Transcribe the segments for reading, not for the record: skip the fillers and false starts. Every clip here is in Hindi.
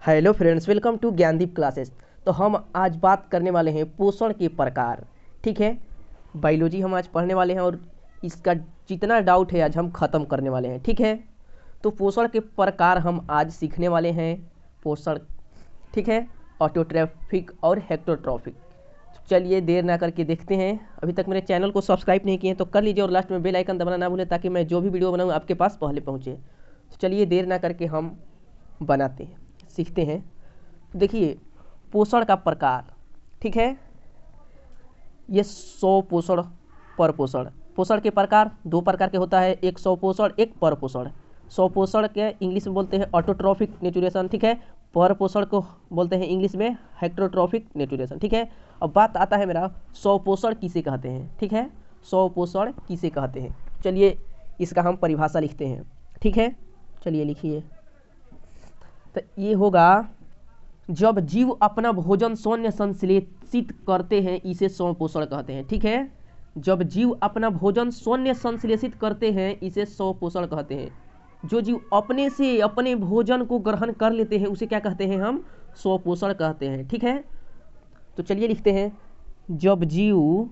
Hello friends, welcome to Gyandeep classes. तो हम आज बात करने वाले हैं पोषण के प्रकार। ठीक है, बायोलॉजी हम आज पढ़ने वाले हैं और इसका जितना डाउट है आज हम ख़त्म करने वाले हैं। ठीक है, तो पोषण के प्रकार हम आज सीखने वाले हैं। पोषण, ठीक है, ऑटोट्रॉफिक और हेक्टोट्रॉफिक। चलिए देर ना करके देखते हैं। अभी तक मेरे चैनल को सब्सक्राइब नहीं किए हैं तो कर लीजिए और लास्ट में बेल आइकन दबाना ना भूलें ताकि मैं जो भी वीडियो बनाऊँ आपके पास पहले पहुँचे। तो चलिए देर ना करके हम बनाते हैं, सीखते हैं। तो देखिए, पोषण का प्रकार, ठीक है, ये 100 पोषण पर पोषण। पोषण के प्रकार दो प्रकार के होता है, एक 100 पोषण, एक पर पोषण। 100 पोषण के इंग्लिश में बोलते हैं ऑटोट्रॉफिक न्यूट्रिशन, ठीक है। पर पोषण को बोलते हैं इंग्लिश में हेक्टोट्रॉफिक न्यूट्रिशन, ठीक है। अब बात आता है मेरा 100 पोषण किसे कहते हैं, ठीक है। 100 पोषण किसे कहते हैं, चलिए इसका हम परिभाषा लिखते हैं, ठीक है। चलिए लिखिए, तो ये होगा, जब जीव अपना भोजन शून्य संश्लेषित करते हैं इसे 100 पोषण कहते हैं, ठीक है। जब जीव अपना भोजन शून्य संश्लेषित करते हैं इसे 100 पोषण कहते हैं। जो जीव अपने से अपने भोजन को ग्रहण कर लेते हैं उसे क्या कहते हैं, हम 100 पोषण कहते हैं, ठीक है। तो चलिए लिखते हैं, जब जीव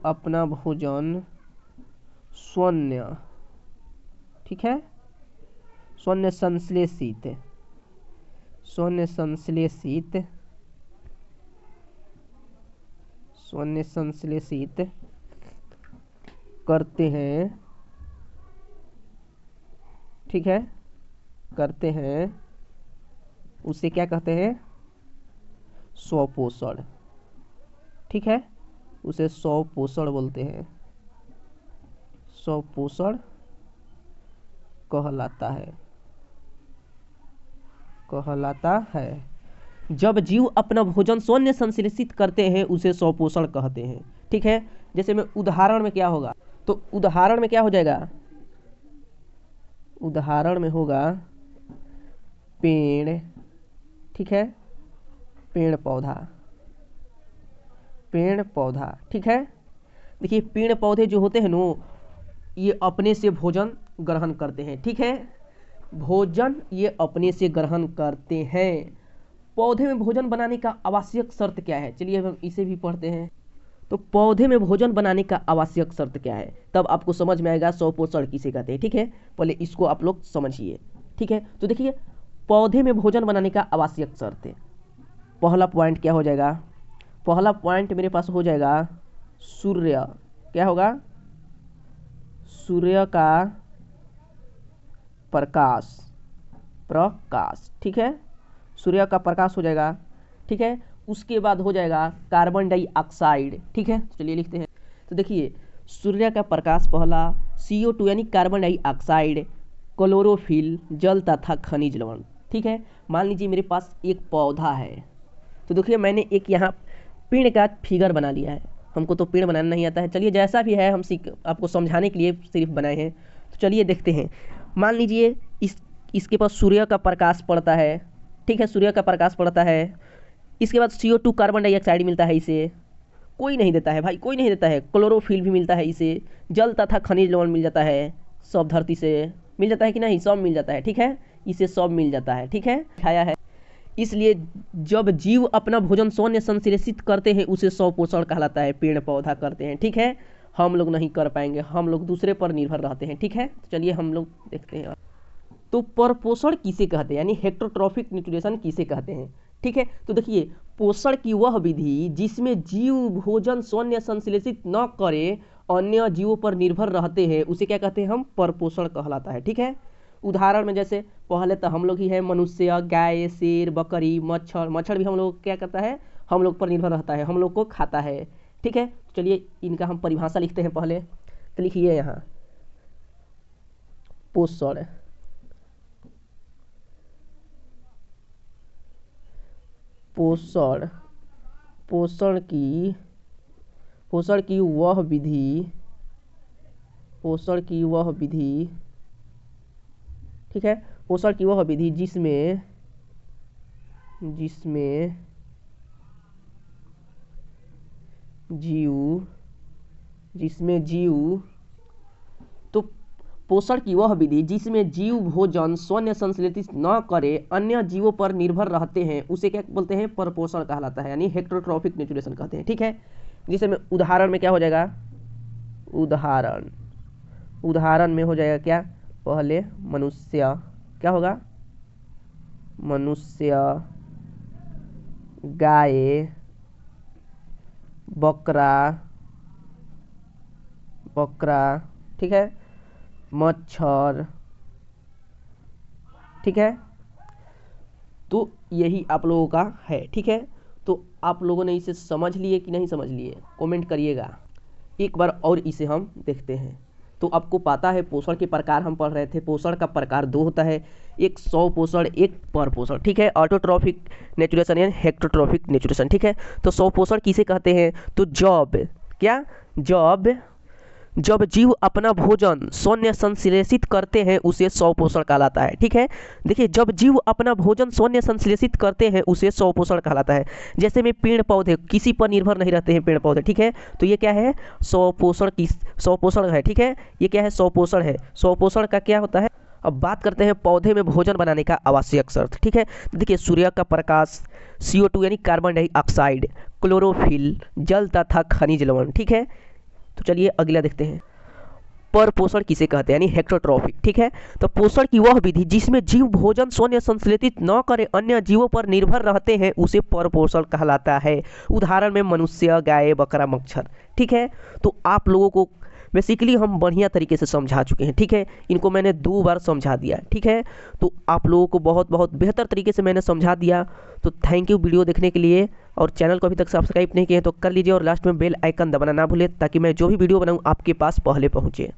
अपना भोजन शून्य, ठीक है, शून्य संश्लेषित करते हैं, ठीक है, करते हैं उसे क्या कहते हैं, 100 पोषण, ठीक है। उसे 100 पोषण बोलते हैं, 100 पोषण कहलाता है। जब जीव अपना भोजन शून्य संश्लेषित करते हैं उसे 100 पोषण कहते हैं, ठीक है। जैसे में उदाहरण में क्या होगा, तो उदाहरण में क्या हो जाएगा, उदाहरण में होगा पेड़, ठीक है, पेड़ पौधा, ठीक है। देखिए, पेड़ पौधे जो होते हैं नो, ये अपने से भोजन ग्रहण करते हैं, ठीक है। भोजन ये अपने से ग्रहण करते हैं। पौधे में भोजन बनाने का आवश्यक शर्त क्या है, चलिए हम इसे भी पढ़ते हैं। तो पौधे में भोजन बनाने का आवश्यक शर्त क्या है, तब आपको समझ में आएगा 100 पोषण किसे कहते हैं, ठीक है। पहले इसको आप लोग समझिए, ठीक है। तो देखिए, पौधे में भोजन बनाने का आवश्यक शर्त है, पहला पॉइंट क्या हो जाएगा, पहला पॉइंट मेरे पास हो जाएगा सूर्य, क्या होगा, सूर्य का प्रकाश, ठीक है, सूर्य का प्रकाश हो जाएगा, ठीक है। उसके बाद हो जाएगा कार्बन डाइऑक्साइड, ठीक है। चलिए लिखते हैं, तो देखिए, सूर्य का प्रकाश पहला, CO2 यानी कार्बन डाइऑक्साइड, क्लोरोफिल, जल तथा खनिज लवण, ठीक है। मान लीजिए मेरे पास एक पौधा है, तो देखिए मैंने एक यहाँ पेड़ का फिगर बना लिया है। हमको तो पेड़ बनाना नहीं आता है, चलिए जैसा भी है हम आपको समझाने के लिए सिर्फ बनाए हैं। तो चलिए देखते हैं, मान लीजिए इसके पास सूर्य का प्रकाश पड़ता है, ठीक है, सूर्य का प्रकाश पड़ता है। इसके बाद CO2 कार्बन डाइऑक्साइड मिलता है इसे, कोई नहीं देता है भाई, कोई नहीं देता है। क्लोरोफिल भी मिलता है इसे, जल तथा खनिज लवण मिल जाता है, सब धरती से मिल जाता है कि नहीं, सब मिल जाता है, ठीक है। इसे सब मिल जाता है, ठीक है, छाया है। इसलिए जब जीव अपना भोजन शून्य संश्लेषित करते हैं उसे 100 पोषण कहलाता है, पेड़ पौधा करते हैं, ठीक है। हम लोग नहीं कर पाएंगे, हम लोग दूसरे पर निर्भर रहते हैं, ठीक है। तो चलिए हम लोग देखते हैं, तो परपोषण किसे कहते हैं, यानी हेक्टोट्रॉफिक न्यूट्रिशन किसे कहते हैं, ठीक है। तो देखिए, पोषण की वह विधि जिसमें जीव भोजन शून्य संश्लेषित न करे, अन्य जीवों पर निर्भर रहते हैं, उसे क्या कहते हैं, हम परपोषण कहलाता है, ठीक है। उदाहरण में जैसे पहले तो हम लोग ही है, मनुष्य, गाय, शेर, बकरी, मच्छर भी हम लोग क्या करता है, हम लोग पर निर्भर रहता है, हम लोग को खाता है, ठीक है। चलिए इनका हम परिभाषा लिखते हैं पहले, तो लिखिए यहाँ, पोषण, पोषण की वह विधि, ठीक है, पोषण की वह विधि जिसमें जीव, जिसमें जीव, तो पोषण की वह विधि जिसमें जीव भोजन स्वयं संश्लेषित न करे अन्य जीवों पर निर्भर रहते हैं उसे क्या बोलते हैं? परपोषण कहलाता है, यानी हेटेरोट्रॉफिक न्यूट्रिशन कहते हैं। ठीक है, जिसे में उदाहरण में क्या हो जाएगा? उदाहरण में हो जाएगा क्या? पहले मनुष्य, क्या होगा? मनुष्य, गाय, बकरा, ठीक है, मच्छर, ठीक है। तो यही आप लोगों का है। ठीक है, तो आप लोगों ने इसे समझ लिए कि नहीं समझ लिए? कमेंट करिएगा। एक बार और इसे हम देखते हैं। तो आपको पता है पोषण के प्रकार हम पढ़ रहे थे। पोषण का प्रकार दो होता है, एक स्व पोषण, एक पर पोषण। ठीक है, ऑटोट्रॉफिक नेचुरेशन या हेटेरोट्रॉफिक नेचुरेशन। ठीक है, तो स्व पोषण किसे कहते हैं? तो जब जीव अपना भोजन स्वयं संश्लेषित करते हैं उसे स्व पोषण कहलाता है। ठीक है, देखिए, जब जीव अपना भोजन स्वयं संश्लेषित करते हैं उसे स्व पोषण कहलाता है। जैसे में पेड़ पौधे किसी पर निर्भर नहीं रहते हैं, पेड़ पौधे। ठीक है, तो ये क्या है? स्व पोषण है। ठीक है, ये क्या है? स्व पोषण है। स्व पोषण का क्या होता है? अब बात करते हैं पौधे में भोजन बनाने का आवश्यक शर्त। ठीक है, देखिए, सूर्य का प्रकाश, CO2 यानी कार्बन डाइऑक्साइड, क्लोरोफिल, जल तथा खनिज लवण। ठीक है, तो चलिए अगला देखते हैं। पर पोषण किसे कहते हैं? यानी हेटेरोट्रॉफिक। ठीक है, तो पोषण की वह विधि जिसमें जीव भोजन स्वयं संश्लेषित न करे अन्य जीवों पर निर्भर रहते हैं उसे पर पोषण कहलाता है। उदाहरण में मनुष्य, गाय, बकरा, मच्छर। ठीक है, तो आप लोगों को बेसिकली हम बढ़िया तरीके से समझा चुके हैं। ठीक है, इनको मैंने 2 बार समझा दिया। ठीक है, तो आप लोगों को बहुत बहुत बेहतर तरीके से मैंने समझा दिया। तो थैंक यू वीडियो देखने के लिए, और चैनल को अभी तक सब्सक्राइब नहीं किए तो कर लीजिए, और लास्ट में बेल आइकन दबाना ना भूलें ताकि मैं जो भी वीडियो बनाऊं आपके पास पहले पहुंचे।